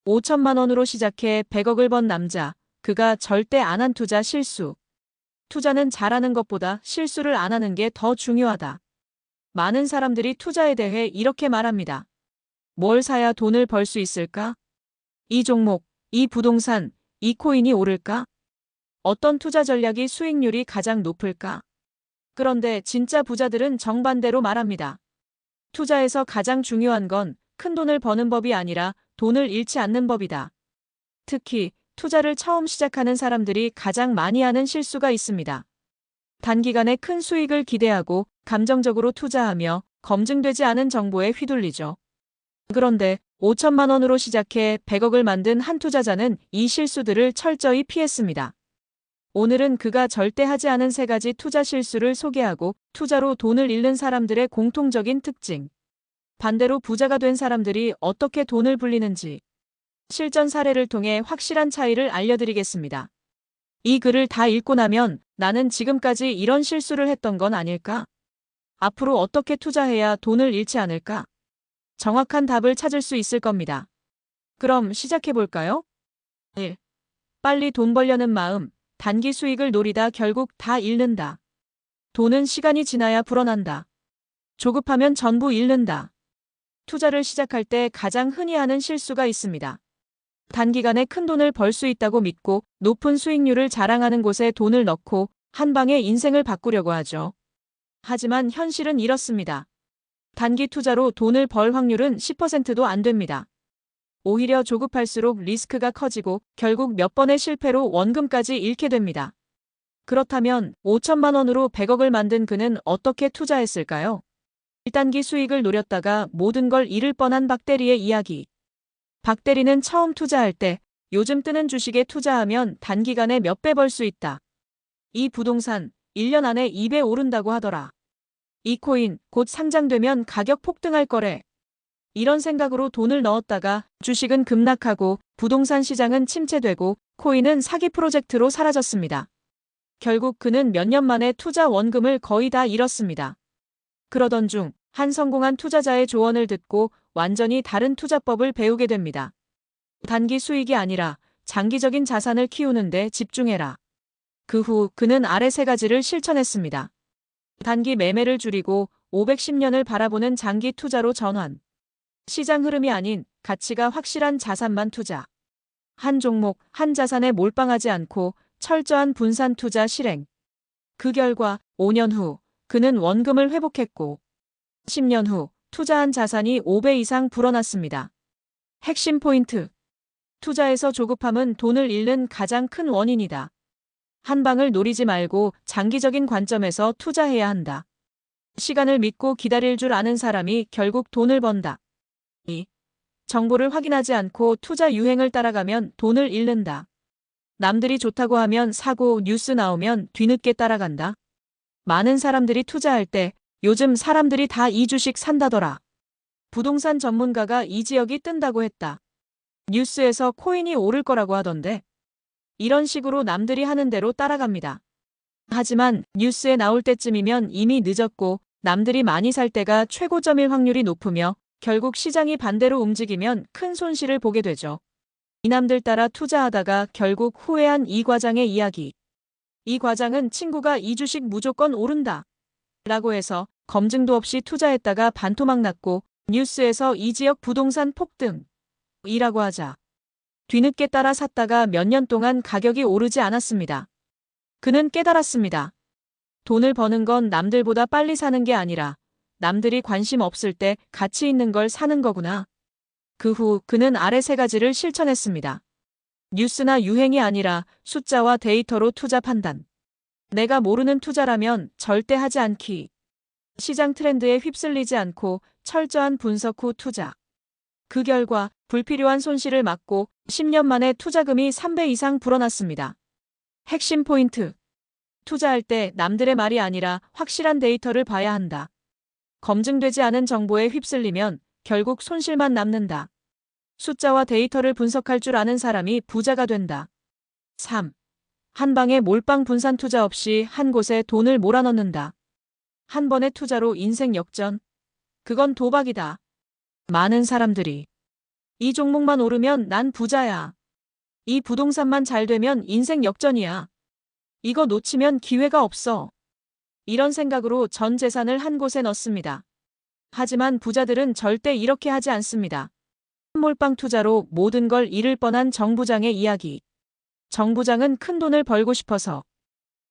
5천만 원으로 시작해 100억을 번 남자. 그가 절대 안 한 투자 실수. 투자는 잘하는 것보다 실수를 안 하는 게 더 중요하다. 많은 사람들이 투자에 대해 이렇게 말합니다. 뭘 사야 돈을 벌 수 있을까? 이 종목, 이 부동산, 이 코인이 오를까? 어떤 투자 전략이 수익률이 가장 높을까? 그런데 진짜 부자들은 정반대로 말합니다. 투자에서 가장 중요한 건 큰 돈을 버는 법이 아니라 돈을 잃지 않는 법이다. 특히 투자를 처음 시작하는 사람들이 가장 많이 하는 실수가 있습니다. 단기간에 큰 수익을 기대하고 감정적으로 투자하며 검증되지 않은 정보에 휘둘리죠. 그런데 5천만 원으로 시작해 100억을 만든 한 투자자는 이 실수들을 철저히 피했습니다. 오늘은 그가 절대 하지 않은 3가지 투자 실수를 소개하고 투자로 돈을 잃는 사람들의 공통적인 특징, 반대로 부자가 된 사람들이 어떻게 돈을 불리는지 실전 사례를 통해 확실한 차이를 알려드리겠습니다. 이 글을 다 읽고 나면 나는 지금까지 이런 실수를 했던 건 아닐까? 앞으로 어떻게 투자해야 돈을 잃지 않을까? 정확한 답을 찾을 수 있을 겁니다. 그럼 시작해 볼까요? 1. 빨리 돈 벌려는 마음, 단기 수익을 노리다 결국 다 잃는다. 돈은 시간이 지나야 불어난다. 조급하면 전부 잃는다. 투자를 시작할 때 가장 흔히 하는 실수가 있습니다. 단기간에 큰 돈을 벌 수 있다고 믿고 높은 수익률을 자랑하는 곳에 돈을 넣고 한 방에 인생을 바꾸려고 하죠. 하지만 현실은 이렇습니다. 단기 투자로 돈을 벌 확률은 10%도 안 됩니다. 오히려 조급할수록 리스크가 커지고 결국 몇 번의 실패로 원금까지 잃게 됩니다. 그렇다면 5천만 원으로 100억을 만든 그는 어떻게 투자했을까요? 1단기 수익을 노렸다가 모든 걸 잃을 뻔한 박대리의 이야기. 박대리는 처음 투자할 때 요즘 뜨는 주식에 투자하면 단기간에 몇 배 벌 수 있다. 이 부동산 1년 안에 2배 오른다고 하더라. 이 코인 곧 상장되면 가격 폭등할 거래. 이런 생각으로 돈을 넣었다가 주식은 급락하고 부동산 시장은 침체되고 코인은 사기 프로젝트로 사라졌습니다. 결국 그는 몇 년 만에 투자 원금을 거의 다 잃었습니다. 그러던 중 한 성공한 투자자의 조언을 듣고 완전히 다른 투자법을 배우게 됩니다. 단기 수익이 아니라 장기적인 자산을 키우는 데 집중해라. 그 후 그는 아래 3가지를 실천했습니다. 단기 매매를 줄이고 510년을 바라보는 장기 투자로 전환. 시장 흐름이 아닌 가치가 확실한 자산만 투자. 한 종목, 한 자산에 몰빵하지 않고 철저한 분산 투자 실행. 그 결과 5년 후 그는 원금을 회복했고 10년 후 투자한 자산이 5배 이상 불어났습니다. 핵심 포인트. 투자에서 조급함은 돈을 잃는 가장 큰 원인이다. 한 방을 노리지 말고 장기적인 관점에서 투자해야 한다. 시간을 믿고 기다릴 줄 아는 사람이 결국 돈을 번다. 2. 정보를 확인하지 않고 투자 유행을 따라가면 돈을 잃는다. 남들이 좋다고 하면 사고 뉴스 나오면 뒤늦게 따라간다. 많은 사람들이 투자할 때 요즘 사람들이 다 이 주식 산다더라. 부동산 전문가가 이 지역이 뜬다고 했다. 뉴스에서 코인이 오를 거라고 하던데. 이런 식으로 남들이 하는 대로 따라갑니다. 하지만 뉴스에 나올 때쯤이면 이미 늦었고 남들이 많이 살 때가 최고점일 확률이 높으며 결국 시장이 반대로 움직이면 큰 손실을 보게 되죠. 이남들 따라 투자하다가 결국 후회한 이 과장의 이야기. 이 과장은 친구가 이 주식 무조건 오른다 라고 해서 검증도 없이 투자했다가 반토막 났고 뉴스에서 이 지역 부동산 폭등 이라고 하자 뒤늦게 따라 샀다가 몇 년 동안 가격이 오르지 않았습니다. 그는 깨달았습니다. 돈을 버는 건 남들보다 빨리 사는 게 아니라 남들이 관심 없을 때 가치 있는 걸 사는 거구나. 그 후 그는 아래 3가지를 실천했습니다. 뉴스나 유행이 아니라 숫자와 데이터로 투자 판단. 내가 모르는 투자라면 절대 하지 않기. 시장 트렌드에 휩쓸리지 않고 철저한 분석 후 투자. 그 결과 불필요한 손실을 막고 10년 만에 투자금이 3배 이상 불어났습니다. 핵심 포인트. 투자할 때 남들의 말이 아니라 확실한 데이터를 봐야 한다. 검증되지 않은 정보에 휩쓸리면 결국 손실만 남는다. 숫자와 데이터를 분석할 줄 아는 사람이 부자가 된다. 3. 한 방에 몰빵 분산 투자 없이 한 곳에 돈을 몰아넣는다. 한 번의 투자로 인생 역전? 그건 도박이다. 많은 사람들이 이 종목만 오르면 난 부자야. 이 부동산만 잘 되면 인생 역전이야. 이거 놓치면 기회가 없어. 이런 생각으로 전 재산을 한 곳에 넣습니다. 하지만 부자들은 절대 이렇게 하지 않습니다. 몰빵 투자로 모든 걸 잃을 뻔한 정 부장의 이야기. 정 부장은 큰 돈을 벌고 싶어서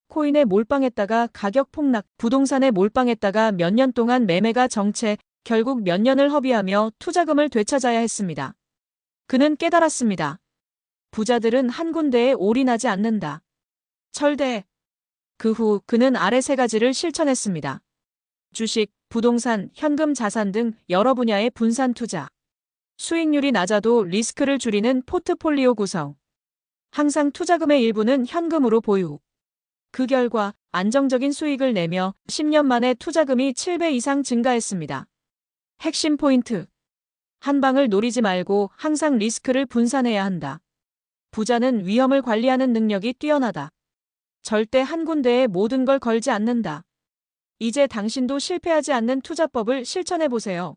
코인에 몰빵했다가 가격 폭락, 부동산에 몰빵했다가 몇 년 동안 매매가 정체, 결국 몇 년을 허비하며 투자금을 되찾아야 했습니다. 그는 깨달았습니다. 부자들은 한 군데에 올인하지 않는다. 철대. 그 후 그는 아래 세 가지를 실천했습니다. 주식, 부동산, 현금 자산 등 여러 분야의 분산 투자. 수익률이 낮아도 리스크를 줄이는 포트폴리오 구성. 항상 투자금의 일부는 현금으로 보유. 그 결과 안정적인 수익을 내며 10년 만에 투자금이 7배 이상 증가했습니다. 핵심 포인트. 한 방을 노리지 말고 항상 리스크를 분산해야 한다. 부자는 위험을 관리하는 능력이 뛰어나다. 절대 한 군데에 모든 걸 걸지 않는다. 이제 당신도 실패하지 않는 투자법을 실천해 보세요.